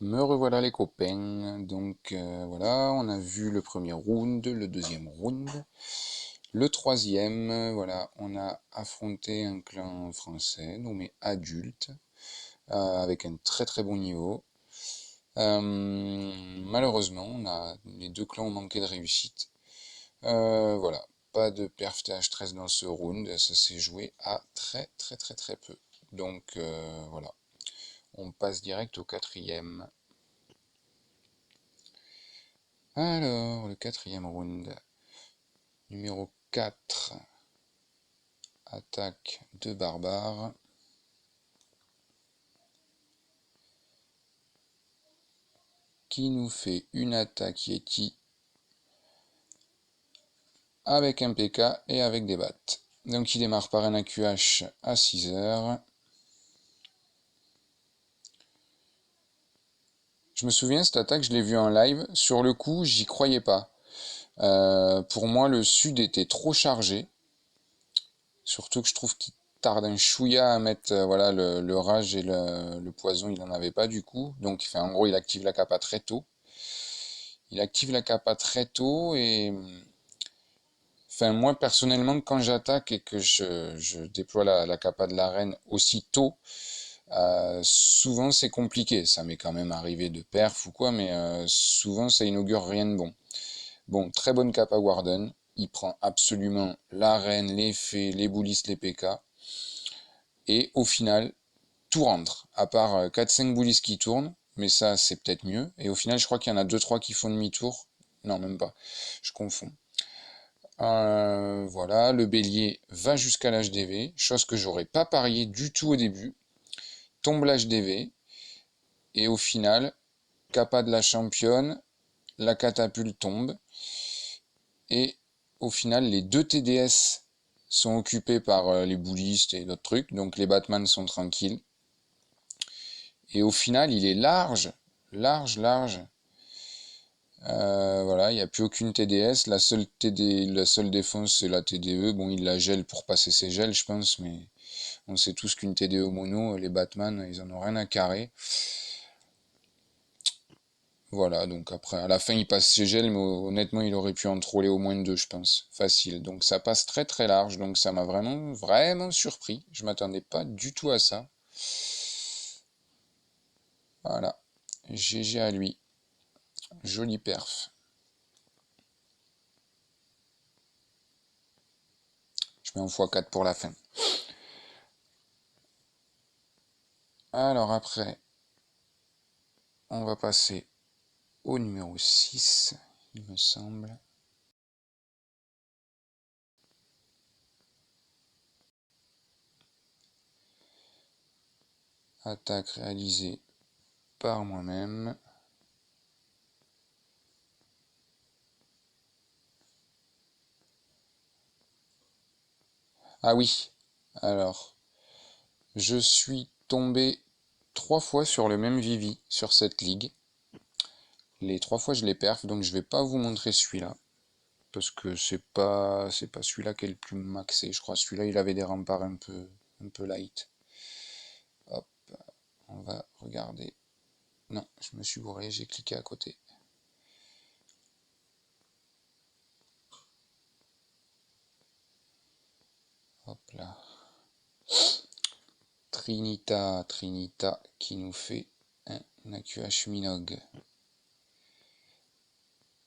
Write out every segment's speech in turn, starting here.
Me revoilà les copains, donc voilà, on a vu le premier round, le deuxième round, le troisième, voilà, on a affronté un clan français nommé Adulte, avec un très très bon niveau. Malheureusement, les deux clans ont manqué de réussite. Voilà, pas de perf TH13 dans ce round, ça s'est joué à très très très très peu. Donc voilà, on passe direct au quatrième. Alors, le quatrième round. Numéro 4. Attaque de barbares. Qui nous fait une attaque Yeti avec un PK et avec des battes. Donc il démarre par un AQH à 6 heures. Je me souviens, cette attaque, je l'ai vue en live. Sur le coup, j'y croyais pas. Pour moi, le sud était trop chargé. Surtout que je trouve qu'il tarde un chouïa à mettre voilà, le rage et le poison, il n'en avait pas du coup. Donc en gros, il active la capa très tôt. Il active la capa très tôt et enfin moi personnellement quand j'attaque et que je déploie la capa de l'arène aussitôt, souvent c'est compliqué. Ça m'est quand même arrivé de perf ou quoi, mais souvent ça inaugure rien de bon. Bon, très bonne capa Warden. Il prend absolument l'arène, les fées, les boulistes, les PK. Et au final, tout rentre. À part 4-5 boulistes qui tournent, mais ça c'est peut-être mieux. Et au final, je crois qu'il y en a deux trois qui font demi-tour. Non, même pas. Je confonds. Voilà, le bélier va jusqu'à l'HDV, chose que j'aurais pas parié du tout au début. Tombe l'HDV, et au final, capa de la championne, la catapulte tombe, et au final, les deux TDS sont occupés par les boulistes et d'autres trucs, donc les Batman sont tranquilles. Et au final, il est large, large, large. Voilà, il n'y a plus aucune TDS. La seule défense, c'est la TDE. Bon, il la gèle pour passer ses gels, je pense, mais on sait tous qu'une TDE mono, les Batman, ils en ont rien à carrer. Voilà, donc après, à la fin, il passe ses gels, mais honnêtement, il aurait pu en troller au moins deux, je pense. Facile. Donc ça passe très très large, donc ça m'a vraiment, vraiment surpris. Je m'attendais pas du tout à ça. Voilà. GG à lui. Joli perf. Je mets en x4 pour la fin. Alors après, on va passer au numéro 6, il me semble. Attaque réalisée par moi-même. Ah oui, alors, je suis tombé 3 fois sur le même Vivi sur cette ligue. Les 3 fois je l'ai perf, donc je vais pas vous montrer celui-là. Parce que c'est pas celui-là qui est le plus maxé, je crois. Celui-là, il avait des remparts un peu light. Hop, on va regarder. Non, je me suis bourré, j'ai cliqué à côté. Hop là. Trinita qui nous fait un AQH Minogue.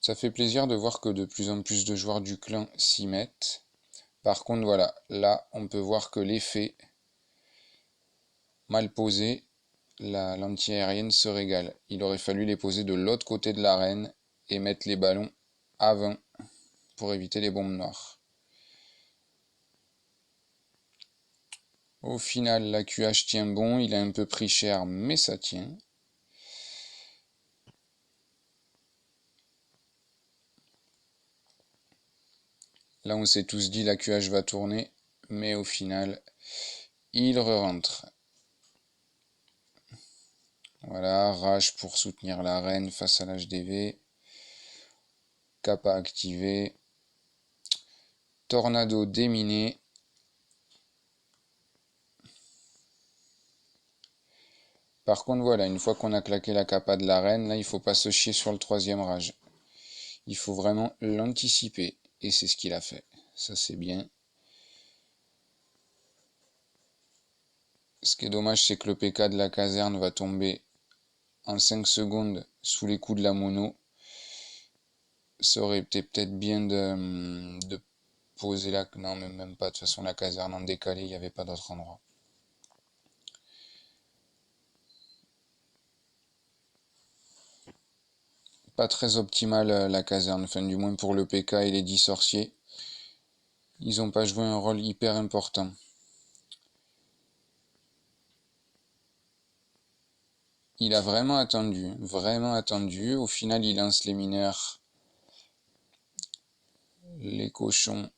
Ça fait plaisir de voir que de plus en plus de joueurs du clan s'y mettent. Par contre, voilà, là, on peut voir que l'effet mal posé, la l'anti-aérienne se régale. Il aurait fallu les poser de l'autre côté de l'arène et mettre les ballons avant pour éviter les bombes noires. Au final, l'AQH tient bon, il a un peu pris cher, mais ça tient. Là, on s'est tous dit l'AQH va tourner, mais au final, il re-rentre. Voilà, rage pour soutenir la reine face à l'HDV. Kappa activé. Tornado déminé. Par contre, voilà, une fois qu'on a claqué la capa de la reine, là, il faut pas se chier sur le troisième rage. Il faut vraiment l'anticiper. Et c'est ce qu'il a fait. Ça, c'est bien. Ce qui est dommage, c'est que le PK de la caserne va tomber en 5 secondes sous les coups de la mono. Ça aurait été peut-être bien de poser la... Non, mais même pas. De toute façon, la caserne en décalé, il n'y avait pas d'autre endroit. Pas très optimal la caserne, enfin du moins pour le PK et les 10 sorciers. Ils n'ont pas joué un rôle hyper important. Il a vraiment attendu, vraiment attendu. Au final, il lance les mineurs, les cochons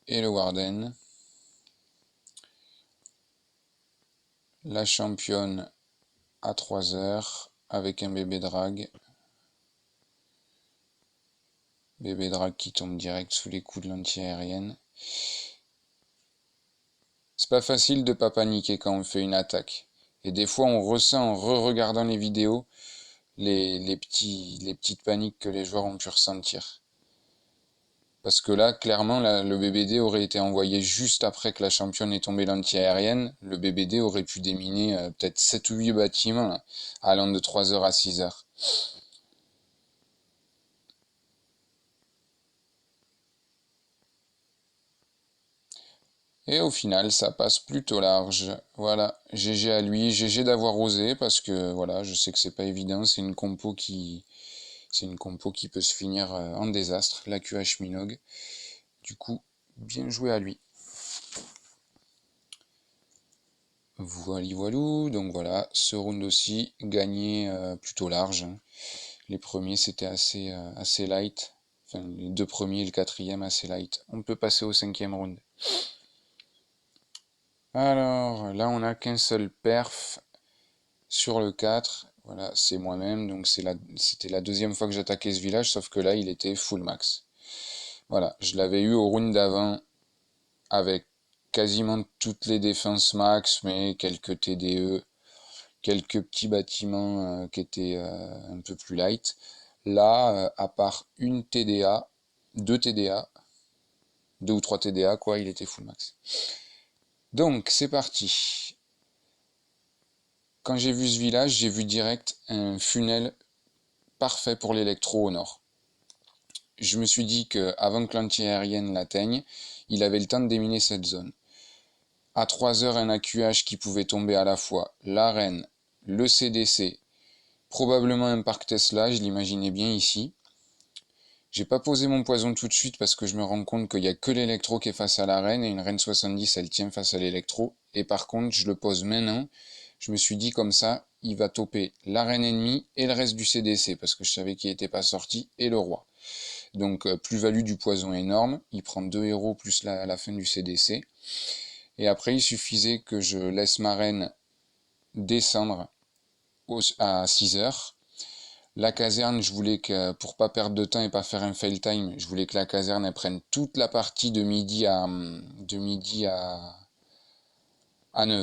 et le warden. La championne à 3 heures avec un bébé drag. Bébé drag qui tombe direct sous les coups de l'anti-aérienne. C'est pas facile de pas paniquer quand on fait une attaque. Et des fois, on ressent en re-regardant les vidéos les petites paniques que les joueurs ont pu ressentir. Parce que là, clairement, le BBD aurait été envoyé juste après que la championne ait tombé l'anti-aérienne. Le BBD aurait pu déminer peut-être 7 ou 8 bâtiments, là, allant de 3 heures à 6 heures. Et au final, ça passe plutôt large. Voilà, GG à lui, GG d'avoir osé, parce que voilà, je sais que c'est pas évident, c'est une compo qui peut se finir en désastre, la QH Minogue. Du coup, bien joué à lui. Voilà, voilou, donc voilà, ce round aussi, gagné plutôt large. Les premiers c'était assez light, enfin les deux premiers et le quatrième assez light. On peut passer au cinquième round. Alors là on a qu'un seul perf sur le 4, voilà c'est moi-même, donc c'était la deuxième fois que j'attaquais ce village, sauf que là il était full max. Voilà, je l'avais eu au round d'avant avec quasiment toutes les défenses max, mais quelques TDE, quelques petits bâtiments qui étaient un peu plus light. Là, à part une TDA, deux TDA, deux ou trois TDA, quoi, il était full max. Donc, c'est parti. Quand j'ai vu ce village, j'ai vu direct un funnel parfait pour l'électro au nord. Je me suis dit que avant que l'anti-aérienne l'atteigne, il avait le temps de déminer cette zone. À 3 heures, un AQH qui pouvait tomber à la fois la reine, le CDC, probablement un parc Tesla, je l'imaginais bien ici. J'ai pas posé mon poison tout de suite parce que je me rends compte qu'il y a que l'électro qui est face à la reine et une reine 70 elle tient face à l'électro. Et par contre, je le pose maintenant. Je me suis dit comme ça, il va toper la reine ennemie et le reste du CDC parce que je savais qu'il n'était pas sorti et le roi. Donc plus-value du poison énorme. Il prend 2 héros plus la fin du CDC. Et après, il suffisait que je laisse ma reine descendre à 6 heures. La caserne, je voulais que, pour pas perdre de temps et pas faire un fail time, je voulais que la caserne elle prenne toute la partie de midi à 9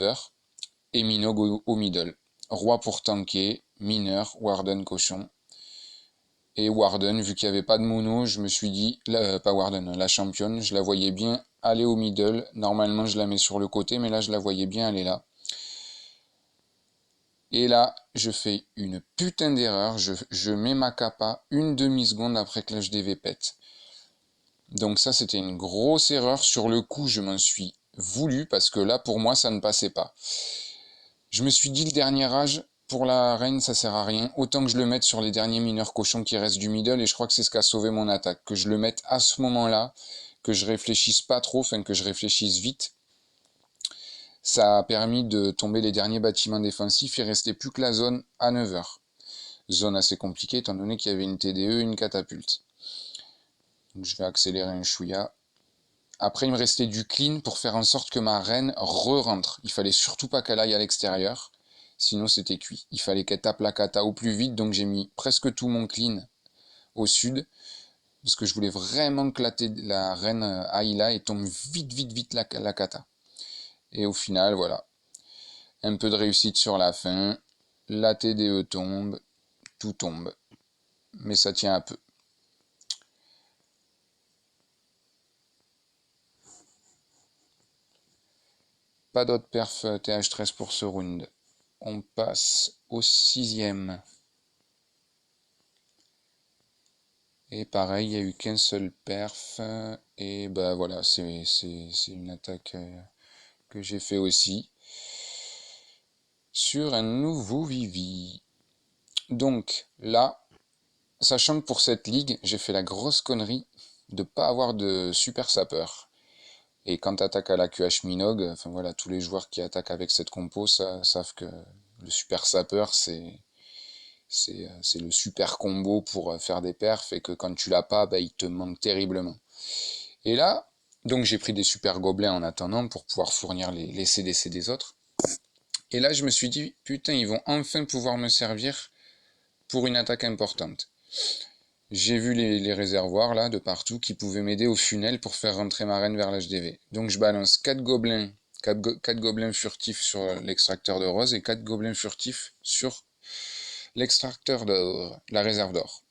heures. Et Minogue au middle. Roi pour tanker, mineur, Warden cochon. Et Warden, vu qu'il n'y avait pas de mono, je me suis dit, pas Warden, la championne, je la voyais bien aller au middle. Normalement, je la mets sur le côté, mais là, je la voyais bien aller là. Et là, je fais une putain d'erreur, je mets ma capa une demi-seconde après que l'HDV pète. Donc ça, c'était une grosse erreur. Sur le coup, je m'en suis voulu, parce que là, pour moi, ça ne passait pas. Je me suis dit, le dernier rage, pour la reine, ça sert à rien. Autant que je le mette sur les derniers mineurs cochons qui restent du middle, et je crois que c'est ce qui a sauvé mon attaque. Que je le mette à ce moment-là, que je réfléchisse pas trop, enfin que je réfléchisse vite. Ça a permis de tomber les derniers bâtiments défensifs, il restait plus que la zone à 9 heures. Zone assez compliquée étant donné qu'il y avait une TDE et une catapulte. Donc je vais accélérer un chouïa. Après il me restait du clean pour faire en sorte que ma reine re-rentre. Il fallait surtout pas qu'elle aille à l'extérieur, sinon c'était cuit. Il fallait qu'elle tape la kata au plus vite, donc j'ai mis presque tout mon clean au sud, parce que je voulais vraiment que la reine aille là et tombe vite la kata. Et au final, voilà. Un peu de réussite sur la fin. la TDE tombe, tout tombe. Mais ça tient un peu. Pas d'autres perf TH13 pour ce round. On passe au 6ème. Et pareil, il n'y a eu qu'un seul perf. Et bah voilà, c'est une attaque que j'ai fait aussi. Sur un nouveau Vivi. Donc là, sachant que pour cette ligue, j'ai fait la grosse connerie de pas avoir de super sapeur. Et quand tu attaques à la QH Minogue, enfin voilà, tous les joueurs qui attaquent avec cette compo savent que le super sapeur, c'est le super combo pour faire des perfs et que quand tu l'as pas, bah, il te manque terriblement. Et là, donc j'ai pris des super gobelins en attendant pour pouvoir fournir les CDC des autres. Et là, je me suis dit, putain, ils vont enfin pouvoir me servir pour une attaque importante. J'ai vu les réservoirs là de partout qui pouvaient m'aider au funnel pour faire rentrer ma reine vers l'HDV. Donc je balance 4 gobelins, 4 gobelins furtifs sur l'extracteur de rose et 4 gobelins furtifs sur l'extracteur d'or, la réserve d'or.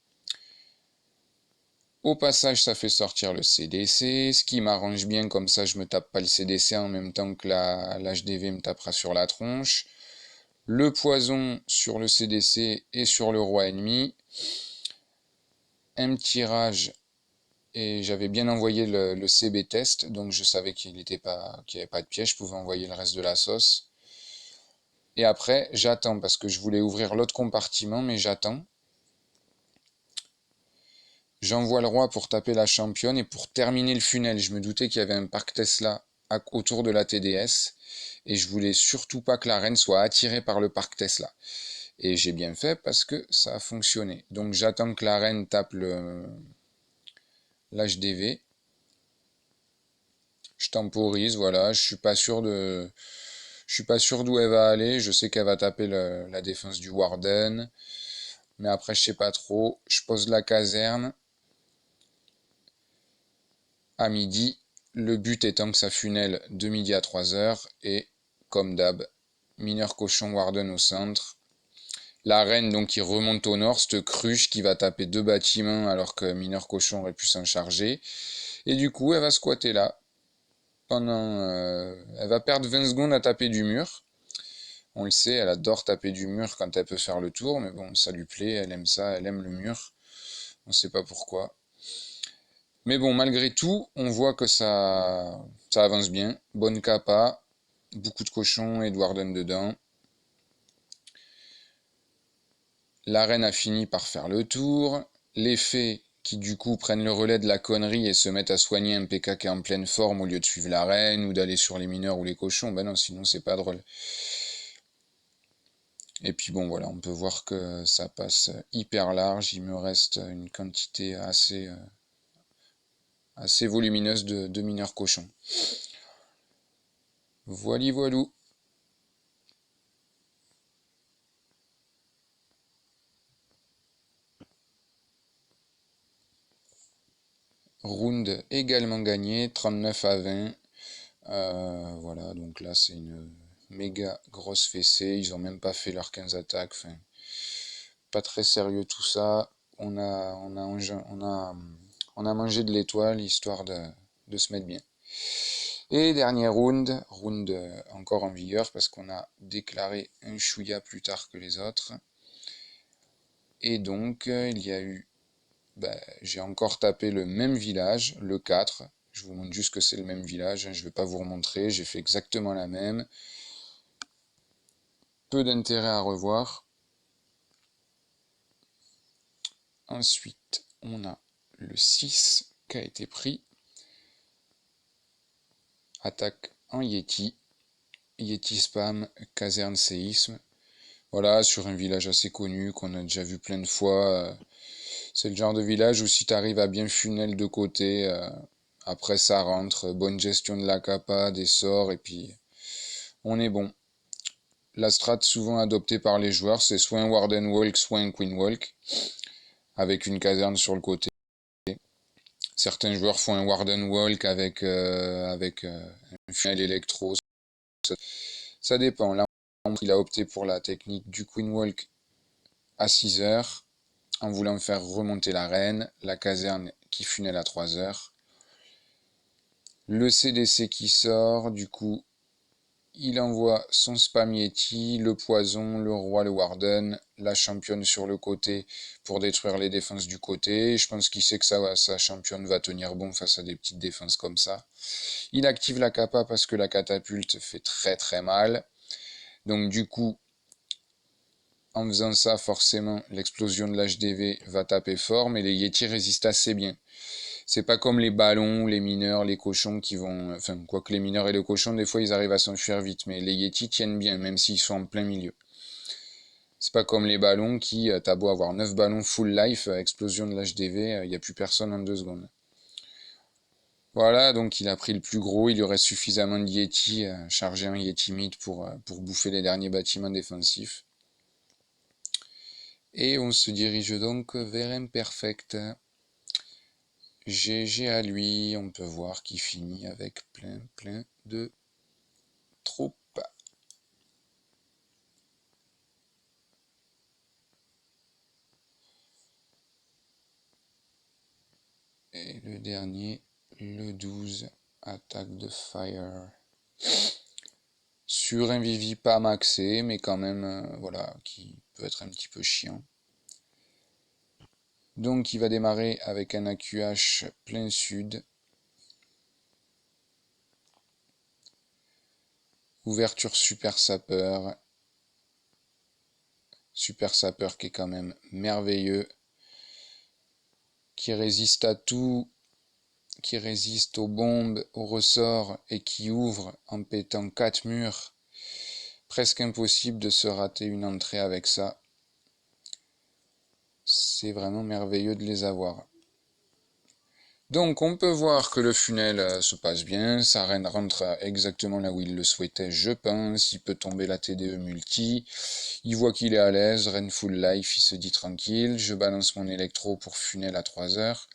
Au passage, ça fait sortir le CDC, ce qui m'arrange bien, comme ça je me tape pas le CDC en même temps que l'HDV me tapera sur la tronche. Le poison sur le CDC et sur le roi ennemi. Un tirage, et j'avais bien envoyé le CB test, donc je savais qu'il n'y avait pas de piège, je pouvais envoyer le reste de la sauce. Et après, j'attends, parce que je voulais ouvrir l'autre compartiment, mais j'attends. J'envoie le roi pour taper la championne, et pour terminer le funnel, je me doutais qu'il y avait un parc Tesla autour de la TDS, et je voulais surtout pas que la reine soit attirée par le parc Tesla. Et j'ai bien fait parce que ça a fonctionné. Donc j'attends que la reine tape l'HDV. Je temporise, voilà, je suis pas sûr d'où elle va aller. Je sais qu'elle va taper la défense du Warden. Mais après, je sais pas trop. Je pose la caserne à midi. Le but étant que ça funnel de midi à 3h. Et, comme d'hab, mineur cochon Warden au centre. La reine donc qui remonte au nord, cette cruche qui va taper 2 bâtiments alors que mineur cochon aurait pu s'en charger. Et du coup, elle va squatter là. Elle va perdre 20 secondes à taper du mur. On le sait, elle adore taper du mur quand elle peut faire le tour, mais bon, ça lui plaît, elle aime ça, elle aime le mur. On ne sait pas pourquoi. Mais bon, malgré tout, on voit que ça avance bien. Bonne capa, beaucoup de cochons et de Warden dedans. La reine a fini par faire le tour. Les fées qui du coup prennent le relais de la connerie et se mettent à soigner un PK qui est en pleine forme au lieu de suivre la reine ou d'aller sur les mineurs ou les cochons. Ben non, sinon c'est pas drôle. Et puis bon voilà, on peut voir que ça passe hyper large. Il me reste une quantité assez volumineuse de mineurs cochons. Voili voilou. Round également gagné, 39 à 20. Voilà, donc là c'est une méga grosse fessée. Ils ont même pas fait leurs 15 attaques. Enfin, pas très sérieux tout ça. On a mangé de l'étoile histoire de se mettre bien. Et dernier round encore en vigueur parce qu'on a déclaré un chouïa plus tard que les autres. Et donc il y a eu, j'ai encore tapé le même village, le 4. Je vous montre juste que c'est le même village, je ne vais pas vous remontrer, j'ai fait exactement la même. Peu d'intérêt à revoir. Ensuite, on a le 6 qui a été pris. Attaque en Yeti. Yeti spam, caserne séisme. Voilà, sur un village assez connu qu'on a déjà vu plein de fois. C'est le genre de village où si tu arrives à bien funnel de côté, après ça rentre, bonne gestion de la capa, des sorts, et puis on est bon. La strat souvent adoptée par les joueurs, c'est soit un Warden Walk, soit un Queen Walk, avec une caserne sur le côté. Certains joueurs font un Warden Walk avec un funnel électro. Ça dépend. Là, Il a opté pour la technique du Queen Walk à 6 heures, en voulant faire remonter la reine, la caserne qui funnel à 3 heures. Le CDC qui sort, du coup, il envoie son spam Yeti, le poison, le roi, le warden, la championne sur le côté pour détruire les défenses du côté. Je pense qu'il sait que sa championne va tenir bon face à des petites défenses comme ça. Il active la capa parce que la catapulte fait très très mal. Donc du coup, en faisant ça, forcément, l'explosion de l'HDV va taper fort, mais les Yeti résistent assez bien. C'est pas comme les ballons, les mineurs, les cochons qui vont... Enfin, quoique les mineurs et les cochons, des fois, ils arrivent à s'enfuir vite, mais les Yeti tiennent bien, même s'ils sont en plein milieu. C'est pas comme les ballons qui, t'as beau avoir 9 ballons full life, explosion de l'HDV, il n'y a plus personne en 2 secondes. Voilà, donc il a pris le plus gros, il y aurait suffisamment de Yeti, charger un Yeti mid pour bouffer les derniers bâtiments défensifs. Et on se dirige donc vers Imperfect. GG à lui, on peut voir qu'il finit avec plein de troupes. Et le dernier, le 12, attaque de fire. Sur un Vivi pas maxé, mais quand même, voilà, qui peut être un petit peu chiant. Donc il va démarrer avec un AQH plein sud. Ouverture super sapeur. Super sapeur qui est quand même merveilleux. Qui résiste à tout. Qui résiste aux bombes, aux ressorts et qui ouvre en pétant 4 murs. Presque impossible de se rater une entrée avec ça. C'est vraiment merveilleux de les avoir. Donc on peut voir que le funnel se passe bien, sa reine rentre exactement là où il le souhaitait, je pense, il peut tomber la TDE multi, il voit qu'il est à l'aise, reine full life, il se dit tranquille, je balance mon électro pour funnel à 3 heures.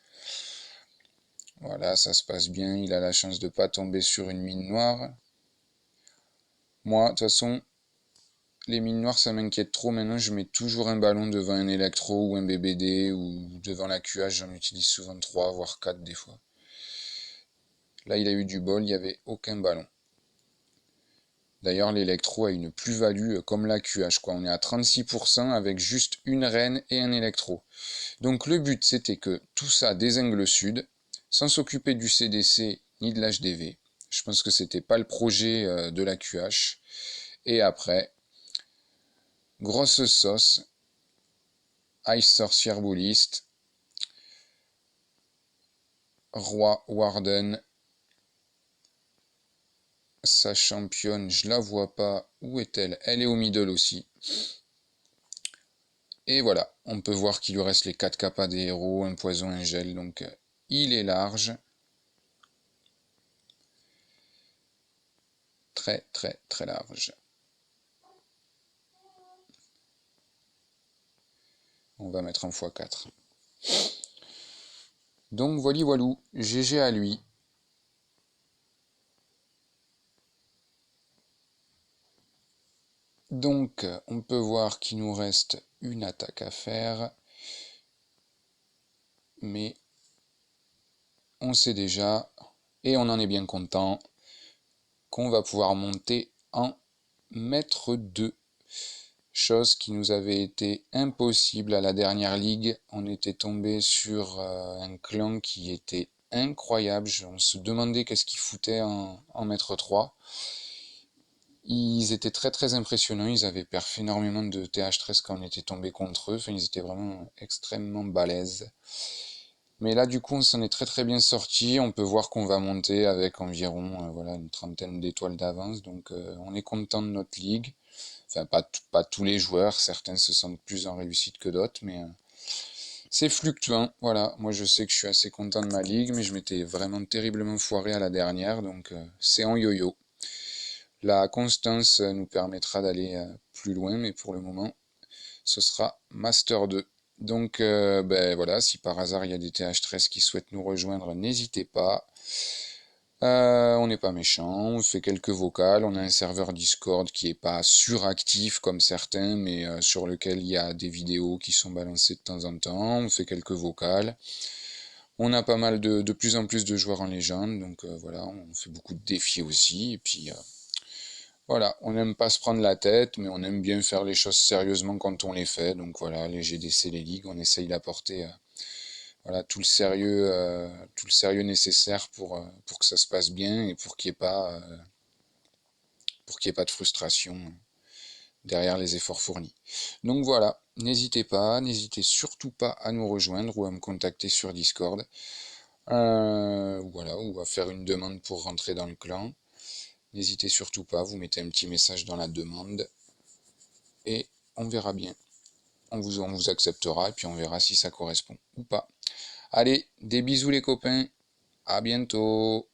Voilà, ça se passe bien, il a la chance de pas tomber sur une mine noire. Moi, de toute façon, les mines noires ça m'inquiète trop, maintenant je mets toujours un ballon devant un électro ou un BBD ou devant la QH, j'en utilise souvent 3 voire 4 des fois. Là, il a eu du bol, il n'y avait aucun ballon. D'ailleurs, l'électro a une plus-value comme la QH, quoi. On est à 36% avec juste une reine et un électro. Donc le but, c'était que tout ça dézingue le sud, sans s'occuper du CDC ni de l'HDV. Je pense que c'était pas le projet de la QH. Et après, grosse sauce, Ice Sorcière Bouliste, Roi Warden, sa championne, je la vois pas. Où est-elle? Elle est au middle aussi. Et voilà, on peut voir qu'il lui reste les 4 capas des héros, un poison, un gel, donc il est large. Très large. On va mettre en x4. Donc voilou, GG à lui. Donc on peut voir qu'il nous reste une attaque à faire. Mais on sait déjà, et on en est bien content, qu'on va pouvoir monter en maître 2. Chose qui nous avait été impossible à la dernière ligue. On était tombé sur un clan qui était incroyable. On se demandait qu'est-ce qu'ils foutaient en maître 3. Ils étaient très impressionnants. Ils avaient perf énormément de TH13 quand on était tombé contre eux. Enfin, ils étaient vraiment extrêmement balèzes. Mais là, du coup, on s'en est très bien sorti. On peut voir qu'on va monter avec environ voilà, une trentaine d'étoiles d'avance. Donc, on est content de notre ligue. Enfin, pas tous les joueurs. Certains se sentent plus en réussite que d'autres. Mais c'est fluctuant. Voilà. Moi, je sais que je suis assez content de ma ligue. Mais je m'étais vraiment terriblement foiré à la dernière. Donc, c'est en yo-yo. La constance nous permettra d'aller plus loin. Mais pour le moment, ce sera Master 2. Donc ben voilà, si par hasard il y a des TH13 qui souhaitent nous rejoindre, n'hésitez pas. On n'est pas méchant, on fait quelques vocales, on a un serveur Discord qui est pas suractif comme certains, mais sur lequel il y a des vidéos qui sont balancées de temps en temps, on fait quelques vocales. On a pas mal de plus en plus de joueurs en légende, donc voilà, on fait beaucoup de défis aussi, et puis voilà, on n'aime pas se prendre la tête, mais on aime bien faire les choses sérieusement quand on les fait, donc voilà, les GDC, les ligues, on essaye d'apporter voilà, tout le sérieux nécessaire pour que ça se passe bien et pour qu'il n'y ait pas de frustration derrière les efforts fournis. Donc voilà, n'hésitez surtout pas à nous rejoindre ou à me contacter sur Discord, voilà, ou à faire une demande pour rentrer dans le clan. N'hésitez surtout pas, vous mettez un petit message dans la demande et on verra bien. On vous acceptera et puis on verra si ça correspond ou pas. Allez, des bisous les copains, à bientôt.